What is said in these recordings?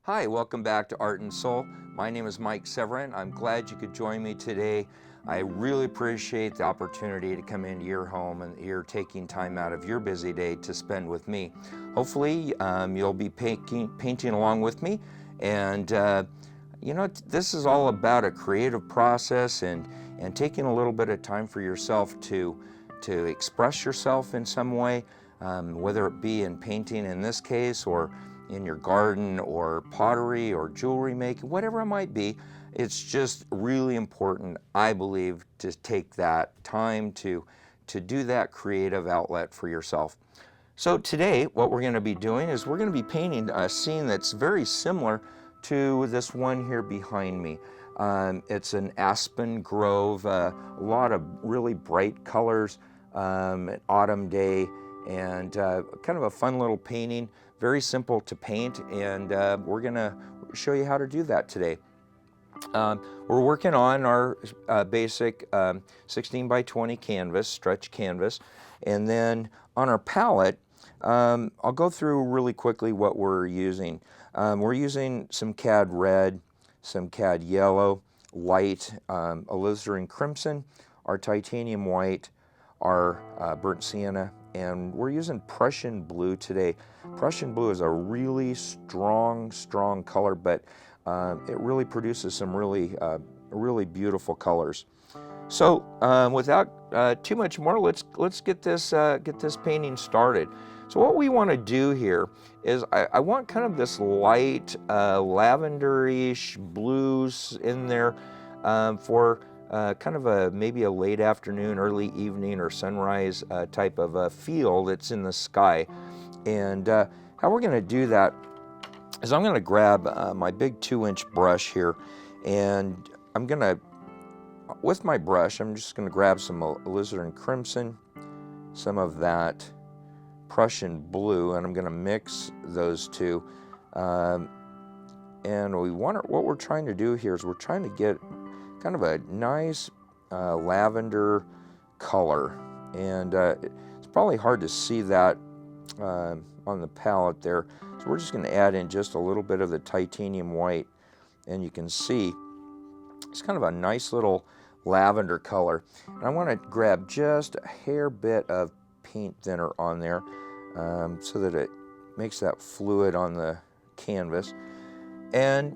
Hi, welcome back to Art and Soul. My name is Mike Severin. I'm glad you could join me today. I really appreciate the opportunity to come into your home and you're taking time out of your busy day to spend with me. Hopefully you'll be painting along with me, and this is all about a creative process and taking a little bit of time for yourself to express yourself in some way, whether it be in painting in this case, or in your garden, or pottery, or jewelry making, whatever it might be. It's just really important, I believe, to take that time to do that creative outlet for yourself. So today, what we're going to be doing is we're going to be painting a scene that's very similar to this one here behind me. It's an aspen grove, a lot of really bright colors, an autumn day, and kind of a fun little painting. Very simple to paint, and we're going to show you how to do that today. We're working on our basic 16 by 20 canvas, stretch canvas, and then on our palette, I'll go through really quickly what we're using. We're using some cad red, some cad yellow, white, alizarin crimson, our titanium white, our burnt sienna, and we're using Prussian blue today. Prussian blue is a really strong color, but it really produces some really beautiful colors. So without too much more, let's get this painting started. So what we want to do here is I want kind of this light lavenderish blues in there for kind of maybe a late afternoon, early evening, or sunrise type of a feel that's in the sky. And how we're going to do that is I'm going to grab my big 2-inch brush here, and I'm going to, with my brush, I'm just going to grab some alizarin crimson, some of that Prussian blue, and I'm going to mix those two. And what we're trying to do here is we're trying to get kind of a nice lavender color, and it's probably hard to see that on the palette there. So we're just going to add in just a little bit of the titanium white, and you can see it's kind of a nice little lavender color. And I want to grab just a hair bit of paint thinner on there so that it makes that fluid on the canvas. And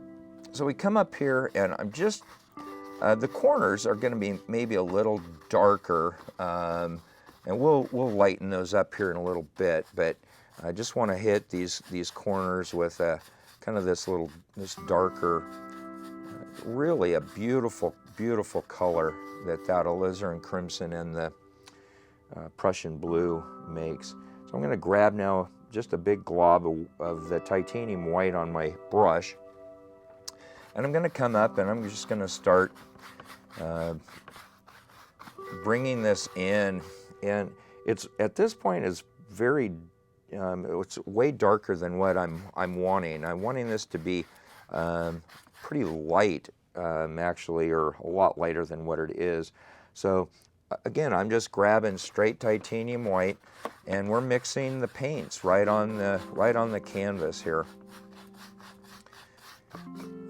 so we come up here, and I'm just the corners are going to be maybe a little darker, and we'll lighten those up here in a little bit. But I just want to hit these corners with kind of this darker, really a beautiful color that alizarin crimson and the Prussian blue makes. So I'm going to grab now just a big glob of the titanium white on my brush, and I'm going to come up and I'm just going to start bringing this in, and it's at this point is very it's way darker than what I'm wanting. I'm wanting this to be pretty light, actually, or a lot lighter than what it is. So again, I'm just grabbing straight titanium white, and we're mixing the paints right on the canvas here.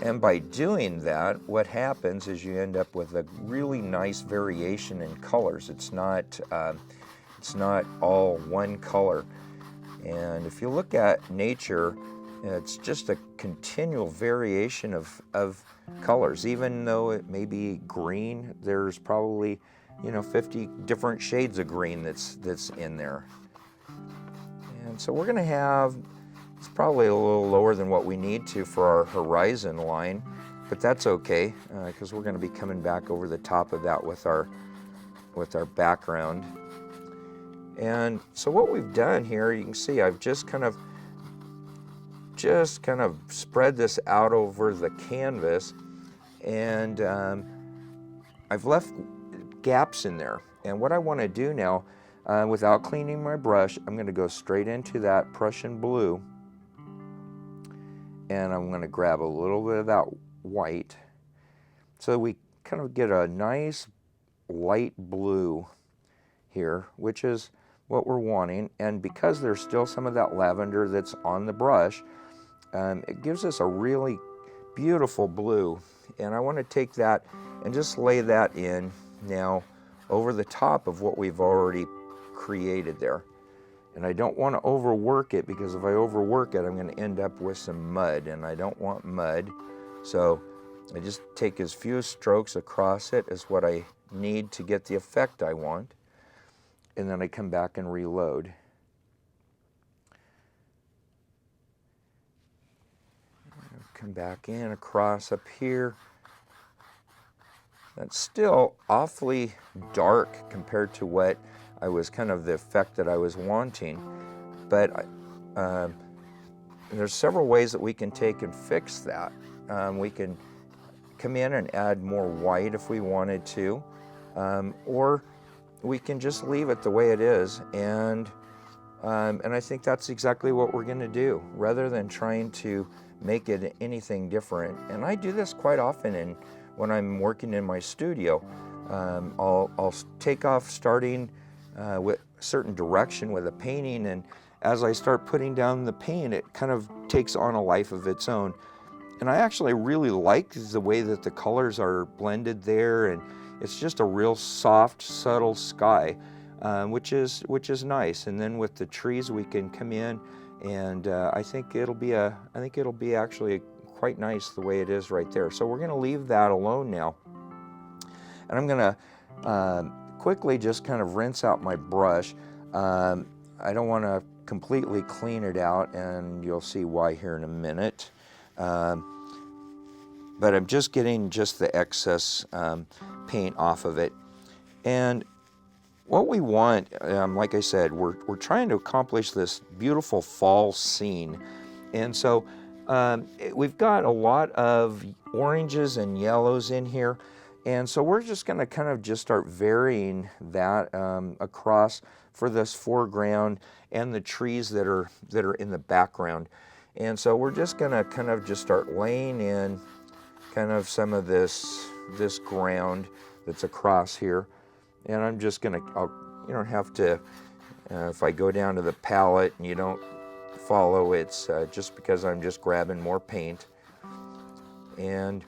And by doing that, what happens is you end up with a really nice variation in colors. It's not all one color. And if you look at nature, it's just a continual variation of colors. Even though it may be green, there's probably 50 different shades of green that's in there. And so we're going to have, it's probably a little lower than what we need to for our horizon line, but that's okay, because we're going to be coming back over the top of that with our background. And so what we've done here, you can see I've just kind of spread this out over the canvas, and I've left gaps in there. And what I want to do now, without cleaning my brush, I'm going to go straight into that Prussian blue, and I'm going to grab a little bit of that white, so we kind of get a nice light blue here, which is what we're wanting. And because there's still some of that lavender that's on the brush, it gives us a really beautiful blue. And I want to take that and just lay that in now over the top of what we've already created there. And I don't want to overwork it, because if I overwork it, I'm going to end up with some mud, and I don't want mud. So I just take as few strokes across it as what I need to get the effect I want. And then I come back and reload. Come back in across up here. That's still awfully dark compared to what I was kind of the effect that I was wanting. But there's several ways that we can take and fix that. We can come in and add more white if we wanted to, or we can just leave it the way it is. And I think that's exactly what we're going to do, rather than trying to make it anything different. And I do this quite often when I'm working in my studio. I'll take off starting with a certain direction with a painting, and as I start putting down the paint, it kind of takes on a life of its own. And I actually really like the way that the colors are blended there, and it's just a real soft, subtle sky, which is nice. And then with the trees, we can come in, and I think it'll be actually quite nice the way it is right there. So we're going to leave that alone now, and I'm going to quickly just kind of rinse out my brush. I don't want to completely clean it out, and you'll see why here in a minute. But I'm just getting just the excess paint off of it. And what we want, like I said, we're trying to accomplish this beautiful fall scene. And so we've got a lot of oranges and yellows in here. And so we're just going to kind of just start varying that across for this foreground and the trees that are in the background. And so we're just going to kind of just start laying in kind of some of this ground that's across here. And I'm just going to, you don't have to, if I go down to the palette and you don't follow, it's just because I'm just grabbing more paint. And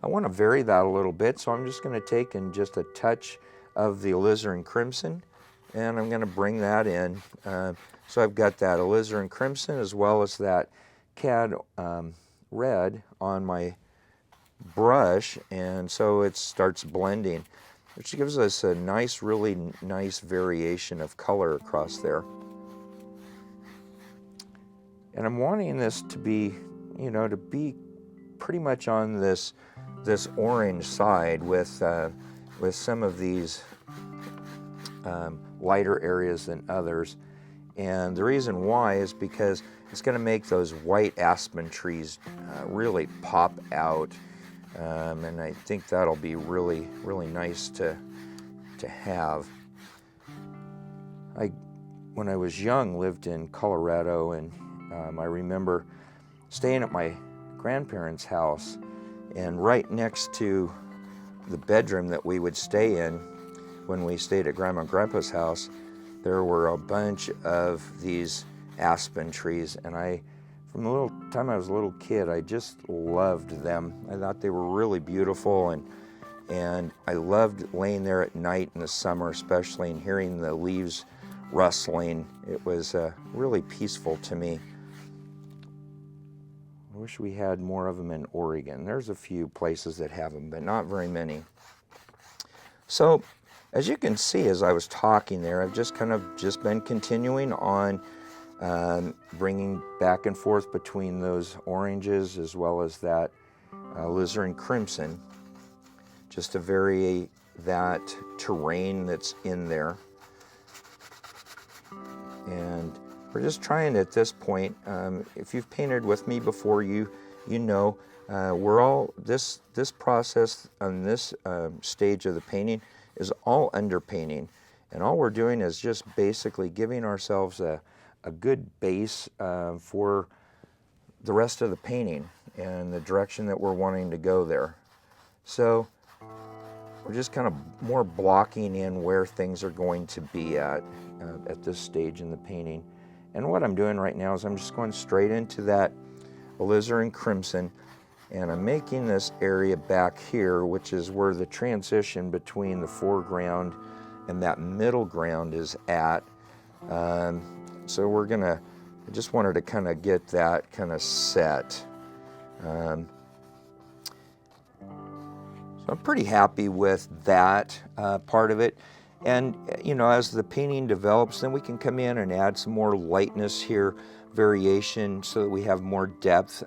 I want to vary that a little bit, so I'm just going to take in just a touch of the alizarin crimson, and I'm going to bring that in. So I've got that alizarin crimson as well as that cad red on my brush, and so it starts blending, which gives us a nice, really nice variation of color across there. And I'm wanting this to be, to be pretty much on this orange side with some of these lighter areas than others. And the reason why is because it's going to make those white aspen trees really pop out. And I think that'll be really, really nice to have. When I was young, lived in Colorado, and I remember staying at my grandparents' house, and right next to the bedroom that we would stay in when we stayed at Grandma and Grandpa's house, there were a bunch of these aspen trees, and from the little time I was a little kid, I just loved them. I thought they were really beautiful, and I loved laying there at night in the summer especially and hearing the leaves rustling. It was really peaceful to me. I wish we had more of them in Oregon. There's a few places that have them, but not very many. So, as you can see, as I was talking there, I've just been continuing on bringing back and forth between those oranges as well as that alizarin crimson, just to vary that terrain that's in there. And we're just trying at this point, if you've painted with me before, you know, this process on this stage of the painting is all underpainting. And all we're doing is just basically giving ourselves a good base for the rest of the painting and the direction that we're wanting to go there. So we're just kind of more blocking in where things are going to be at this stage in the painting. And what I'm doing right now is I'm just going straight into that alizarin crimson, and I'm making this area back here, which is where the transition between the foreground and that middle ground is at. So we're gonna, I just wanted to kind of get that kind of set. So I'm pretty happy with that part of it. And you know, as the painting develops, then we can come in and add some more lightness here, variation, so that we have more depth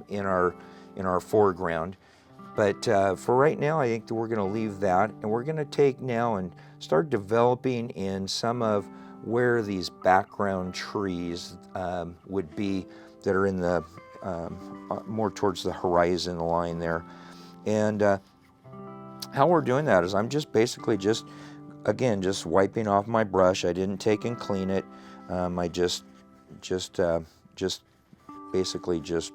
in our foreground. But for right now, I think that we're going to leave that, and we're going to take now and start developing in some of where these background trees would be that are in the more towards the horizon line there. And how we're doing that is I'm just basically just wiping off my brush. I didn't take and clean it. I just basically just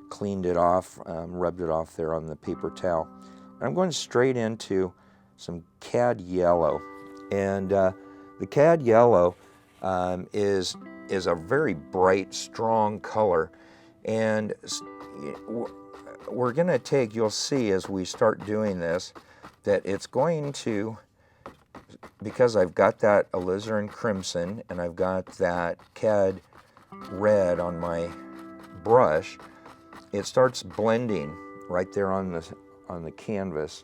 cleaned it off, rubbed it off there on the paper towel. And I'm going straight into some cad yellow. And the cad yellow is a very bright, strong color. And we're going to take, you'll see as we start doing this, that it's going to, because I've got that alizarin crimson and I've got that cad red on my brush, it starts blending right there on the canvas,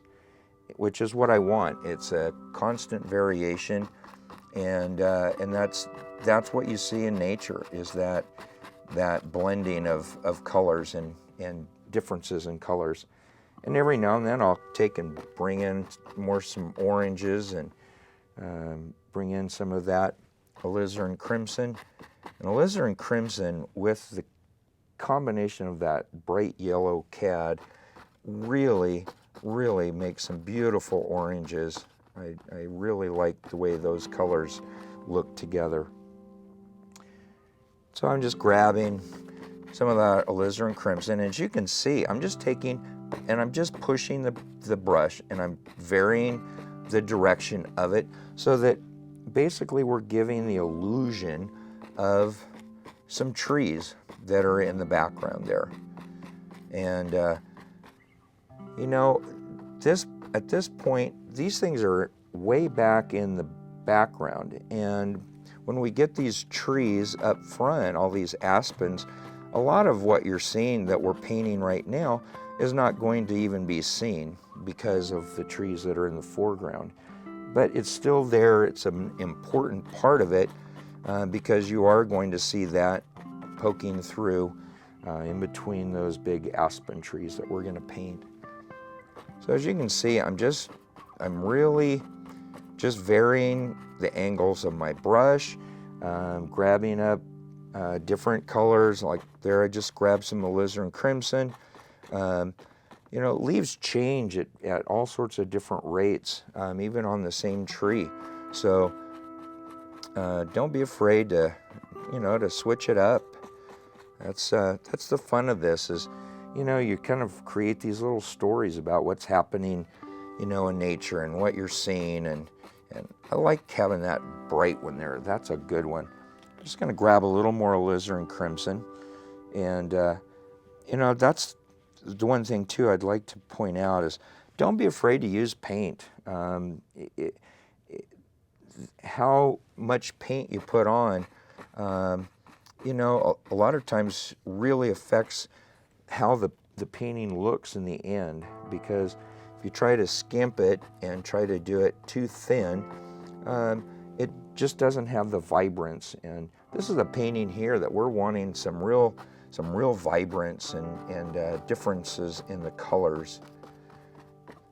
which is what I want. It's a constant variation, and that's what you see in nature, is that blending of colors and differences in colors. And every now and then I'll take and bring in some oranges and bring in some of that alizarin crimson. And alizarin crimson with the combination of that bright yellow cad really makes some beautiful oranges. I really like the way those colors look together. So I'm just grabbing some of that alizarin crimson, and as you can see, I'm just taking and I'm just pushing the brush, and I'm varying the direction of it so that basically we're giving the illusion of some trees that are in the background there. And you know, at this point, these things are way back in the background, and when we get these trees up front, all these aspens, a lot of what you're seeing that we're painting right now is not going to even be seen because of the trees that are in the foreground. But it's still there. It's an important part of it because you are going to see that poking through in between those big aspen trees that we're going to paint. So as you can see, I'm really just varying the angles of my brush, grabbing up different colors. Like there, I just grabbed some alizarin crimson. You know, leaves change at all sorts of different rates, even on the same tree. So don't be afraid to, you know, to switch it up. That's the fun of this, is, you know, you kind of create these little stories about what's happening, you know, in nature and what you're seeing. And I like having that bright one there. That's a good one. I'm just going to grab a little more alizarin crimson. And, you know, that's the one thing, too, I'd like to point out is don't be afraid to use paint. How much paint you put on, you know, a lot of times really affects how the painting looks in the end, because if you try to skimp it and try to do it too thin, it just doesn't have the vibrance. And this is a painting here that we're wanting some real vibrance and differences in the colors.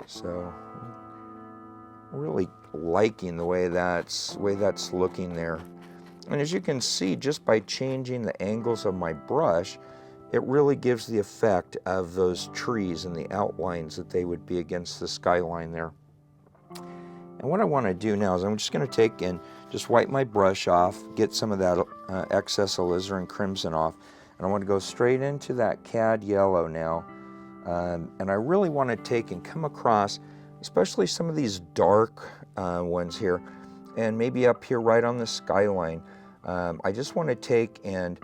So really liking the way that's looking there. And as you can see, just by changing the angles of my brush, it really gives the effect of those trees and the outlines that they would be against the skyline there. And what I want to do now is I'm just going to take and just wipe my brush off, get some of that excess alizarin crimson off, and I want to go straight into that cad yellow now. And I really want to take and come across, especially some of these dark ones here, and maybe up here right on the skyline. I just want to take and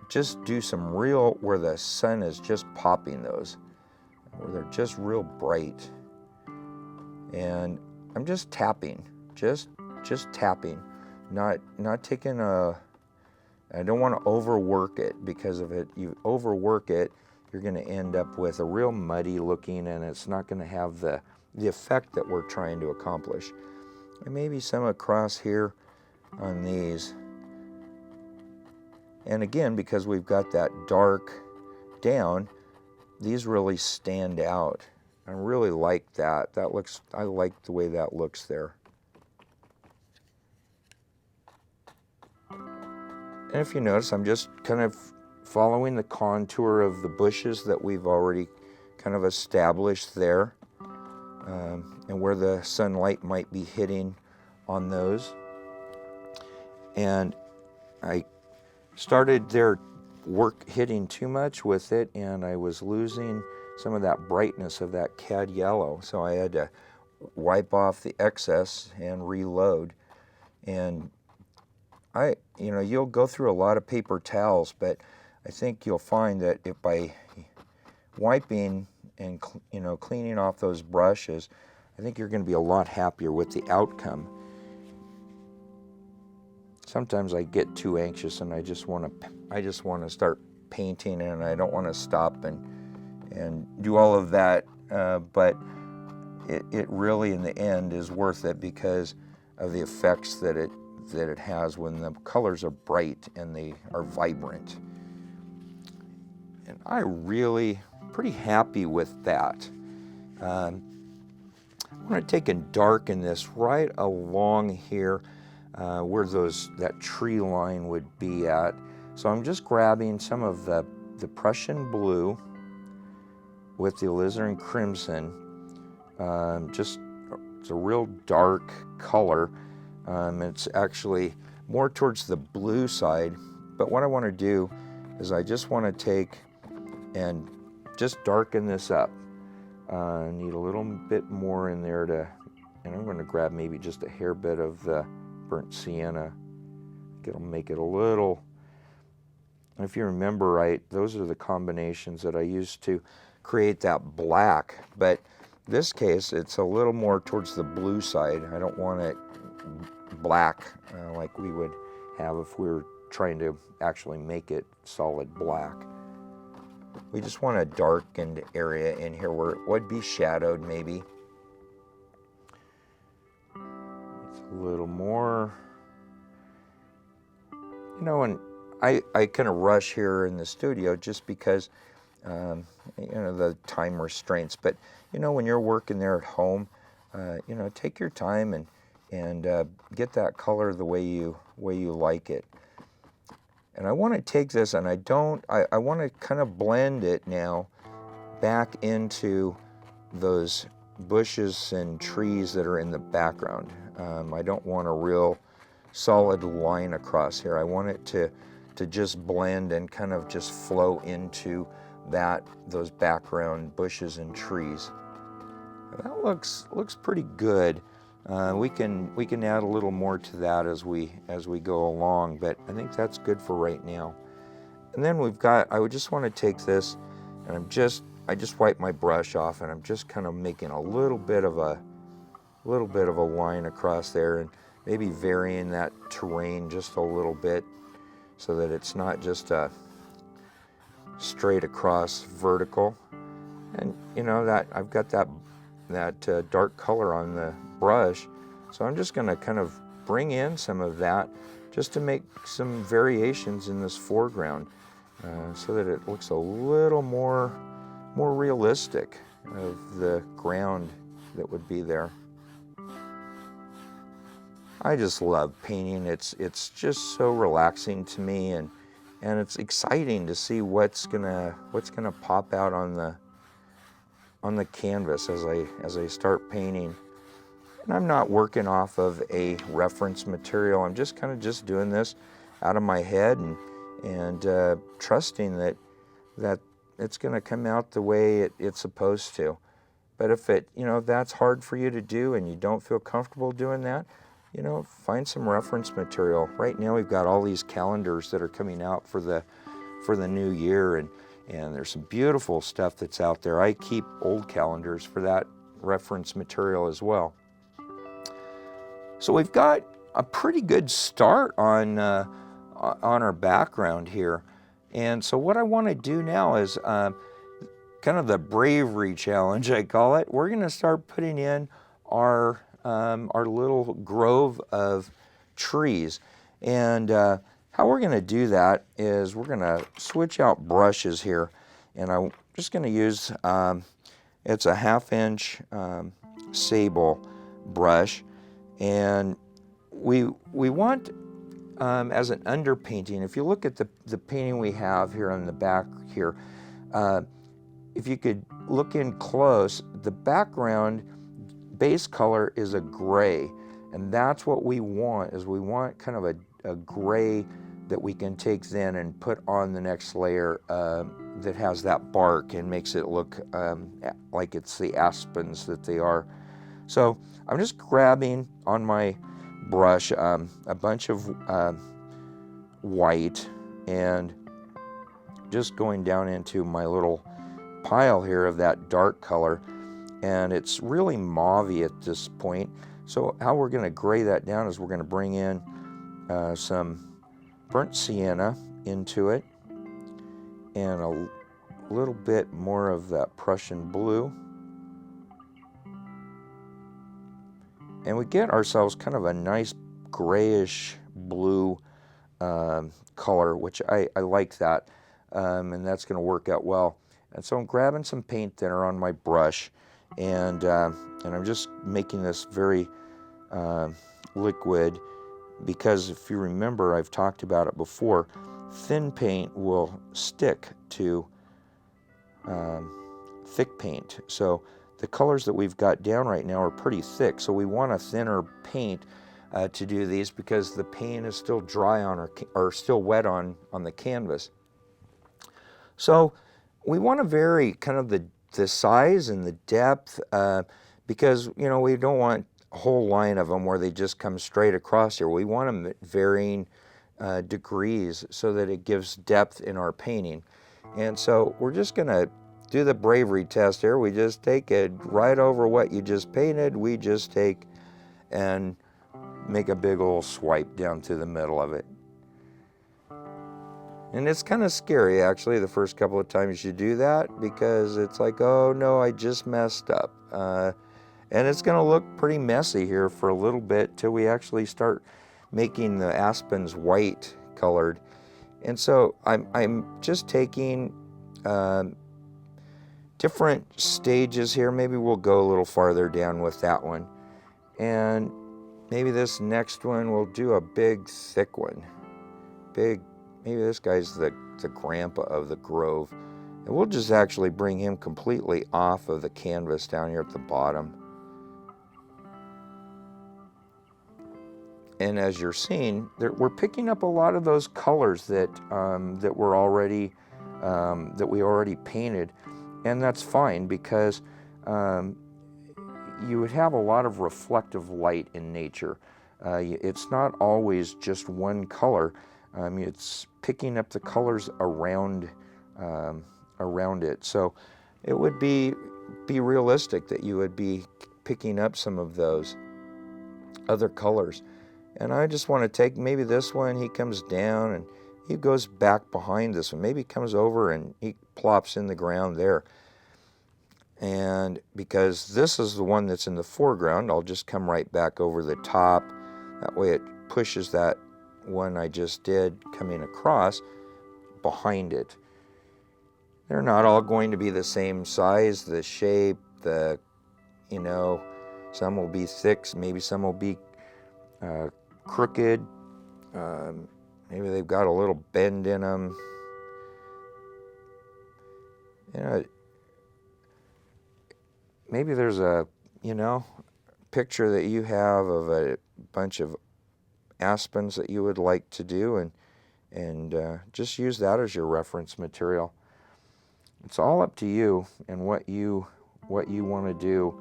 just do some real, where the sun is just popping those, where they're just real bright. And I'm just tapping, just tapping, not taking I don't want to overwork it, because if you overwork it, you're going to end up with a real muddy looking, and it's not going to have the effect that we're trying to accomplish. And maybe some across here on these. And again, because we've got that dark down, these really stand out. I really like that. I like the way that looks there. And if you notice, I'm just kind of following the contour of the bushes that we've already kind of established there, and where the sunlight might be hitting on those. And I started their work hitting too much with it, and I was losing some of that brightness of that cad yellow. So I had to wipe off the excess and reload. And you'll go through a lot of paper towels, but I think you'll find that if by wiping and cleaning off those brushes, I think you're going to be a lot happier with the outcome. Sometimes I get too anxious and I just want to start painting, and I don't want to stop and do all of that, but it really in the end is worth it because of the effects that it has when the colors are bright and they are vibrant. And I'm really pretty happy with that. I'm going to take and darken this right along here where that tree line would be at. So I'm just grabbing some of the Prussian blue with the alizarin crimson. It's a real dark color. It's actually more towards the blue side, but what I want to do is I just want to take and just darken this up. I need a little bit more in there and I'm going to grab maybe just a hair bit of the burnt sienna. It'll make it a little, if you remember right, those are the combinations that I used to create that black, but this case it's a little more towards the blue side. I don't want it black like we would have if we were trying to actually make it solid black. We just want a darkened area in here where it would be shadowed maybe. It's a little more, and I kind of rush here in the studio just because the time restraints, but when you're working there at home, take your time and get that color the way you like it. And I want to take this and I want to kind of blend it now back into those bushes and trees that are in the background. I don't want a real solid line across here. I want it to just blend and kind of just flow into those background bushes and trees. That looks pretty good. We can add a little more to that as we go along, but I think that's good for right now. And then I would just want to take this, and I just wipe my brush off, and I'm just kind of making a little bit of a line across there, and maybe varying that terrain just a little bit, so that it's not just a straight across vertical. And that I've got that dark color on the brush, so I'm just going to kind of bring in some of that just to make some variations in this foreground, so that it looks a little more realistic of the ground that would be there. I just love painting. It's just so relaxing to me, and it's exciting to see what's gonna pop out on the canvas as I start painting. And I'm not working off of a reference material. I'm just kind of doing this out of my head and trusting that it's going to come out the way it's supposed to. But if that's hard for you to do and you don't feel comfortable doing that, you know, find some reference material. Right now we've got all these calendars that are coming out for the new year, and there's some beautiful stuff that's out there. I keep old calendars for that reference material as well. So we've got a pretty good start on our background here. And so what I want to do now is kind of the bravery challenge, I call it. We're going to start putting in our little grove of trees. And how we're going to do that is we're going to switch out brushes here. And I'm just going to use, it's a 1/2 inch sable brush. And we want, as an underpainting, if you look at the painting we have here on the back here, if you could look in close, the background base color is a gray, and that's what we want, is we want kind of a gray that we can take then and put on the next layer that has that bark and makes it look like it's the aspens that they are. So I'm just grabbing on my brush a bunch of white and just going down into my little pile here of that dark color, and it's really mauvey at this point. So how we're going to gray that down is we're going to bring in some burnt sienna into it and a little bit more of that Prussian blue, and we get ourselves kind of a nice grayish blue color, which I like that, and that's going to work out well. And so I'm grabbing some paint thinner on my brush, and I'm just making this very liquid, because if you remember, I've talked about it before, thin paint will stick to thick paint. So the colors that we've got down right now are pretty thick, so we want a thinner paint to do these, because the paint is still dry on or still wet on the canvas. So we want to vary kind of the size and the depth, because, you know, we don't want a whole line of them where they just come straight across here. We want them at varying degrees so that it gives depth in our painting. And so we're just going to do the bravery test here. We just take it right over what you just painted. We just take and make a big old swipe down through the middle of it. And it's kind of scary, actually, the first couple of times you do that, because it's like, oh no, I just messed up. And it's going to look pretty messy here for a little bit till we actually start making the aspens white colored. And so I'm just taking different stages here. Maybe we'll go a little farther down with that one. And maybe this next one we'll do a big, thick one. Maybe this guy's the grandpa of the grove. And we'll just actually bring him completely off of the canvas down here at the bottom. And as you're seeing, we're picking up a lot of those colors that we already painted, and that's fine, because you would have a lot of reflective light in nature. It's not always just one color. It's picking up the colors around it. So it would be realistic that you would be picking up some of those other colors. And I just want to take maybe this one, he comes down and he goes back behind this one. Maybe he comes over and he plops in the ground there. And because this is the one that's in the foreground, I'll just come right back over the top. That way it pushes that one I just did coming across behind it. They're not all going to be the same size, the shape, some will be thick, maybe some will be crooked. Maybe they've got a little bend in them. Maybe there's a, picture that you have of a bunch of aspens that you would like to do, and just use that as your reference material. It's all up to you and what you want to do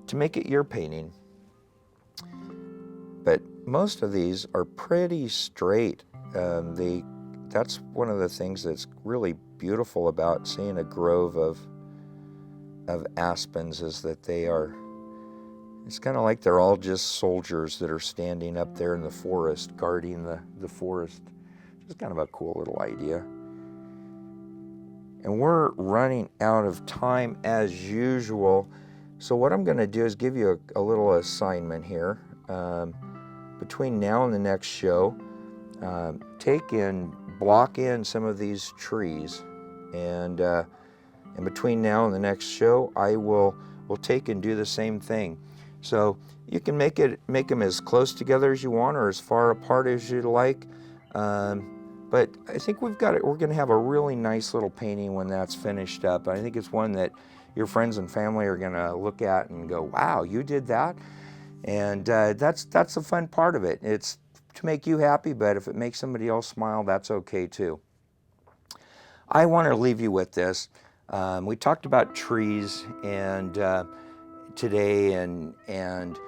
to make it your painting. but most of these are pretty straight. That's one of the things that's really beautiful about seeing a grove of aspens, is that it's kind of like they're all just soldiers that are standing up there in the forest, guarding the forest. It's kind of a cool little idea. And we're running out of time as usual. So what I'm going to do is give you a little assignment here. Between now and the next show, block in some of these trees, and between now and the next show, we'll take and do the same thing. So you can make them as close together as you want, or as far apart as you'd like. But I think we're going to have a really nice little painting when that's finished up. I think it's one that your friends and family are going to look at and go, "Wow, you did that!" And that's the fun part of it. It's to make you happy, but if it makes somebody else smile, that's okay too. I want to leave you with this. We talked about trees and today, and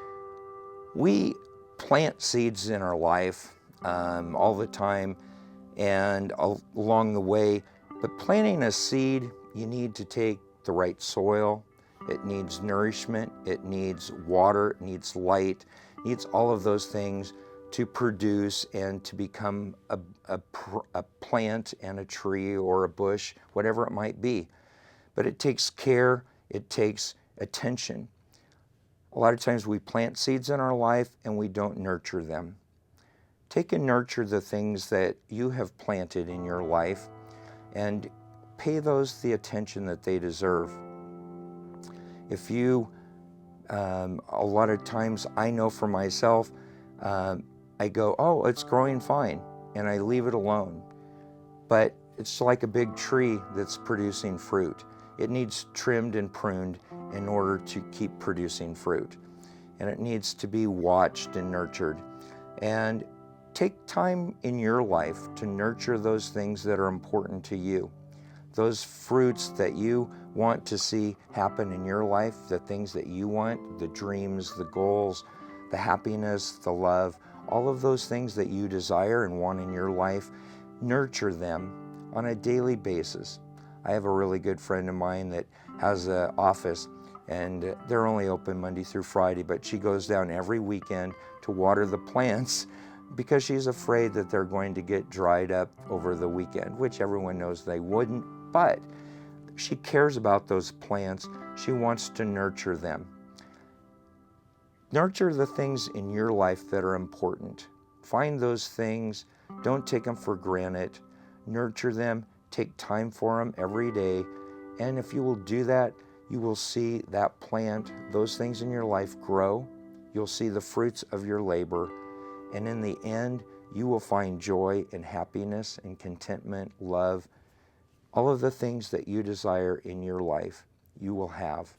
we plant seeds in our life all the time and along the way. But planting a seed, you need to take the right soil. It needs nourishment, it needs water, it needs light, it needs all of those things to produce and to become a plant and a tree or a bush, whatever it might be. But it takes care, it takes attention. A lot of times we plant seeds in our life and we don't nurture them. Take and nurture the things that you have planted in your life and pay those the attention that they deserve. If you, a lot of times I know for myself, I go, "Oh, it's growing fine," and I leave it alone. But it's like a big tree that's producing fruit. It needs trimmed and pruned in order to keep producing fruit. And it needs to be watched and nurtured. And take time in your life to nurture those things that are important to you. Those fruits that you want to see happen in your life, the things that you want, the dreams, the goals, the happiness, the love, all of those things that you desire and want in your life, nurture them on a daily basis. I have a really good friend of mine that has an office, and they're only open Monday through Friday, but she goes down every weekend to water the plants because she's afraid that they're going to get dried up over the weekend, which everyone knows they wouldn't, but she cares about those plants. She wants to nurture them. Nurture the things in your life that are important. Find those things. Don't take them for granted. Nurture them. Take time for them every day. And if you will do that, you will see that plant, those things in your life grow. You'll see the fruits of your labor. And in the end, you will find joy and happiness and contentment, love, all of the things that you desire in your life, you will have.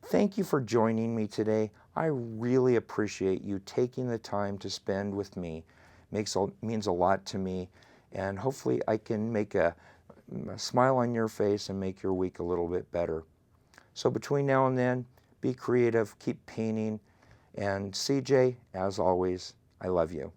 Thank you for joining me today. I really appreciate you taking the time to spend with me. Means a lot to me, and hopefully I can make a smile on your face and make your week a little bit better. So between now and then, be creative, keep painting, and CJ, as always, I love you.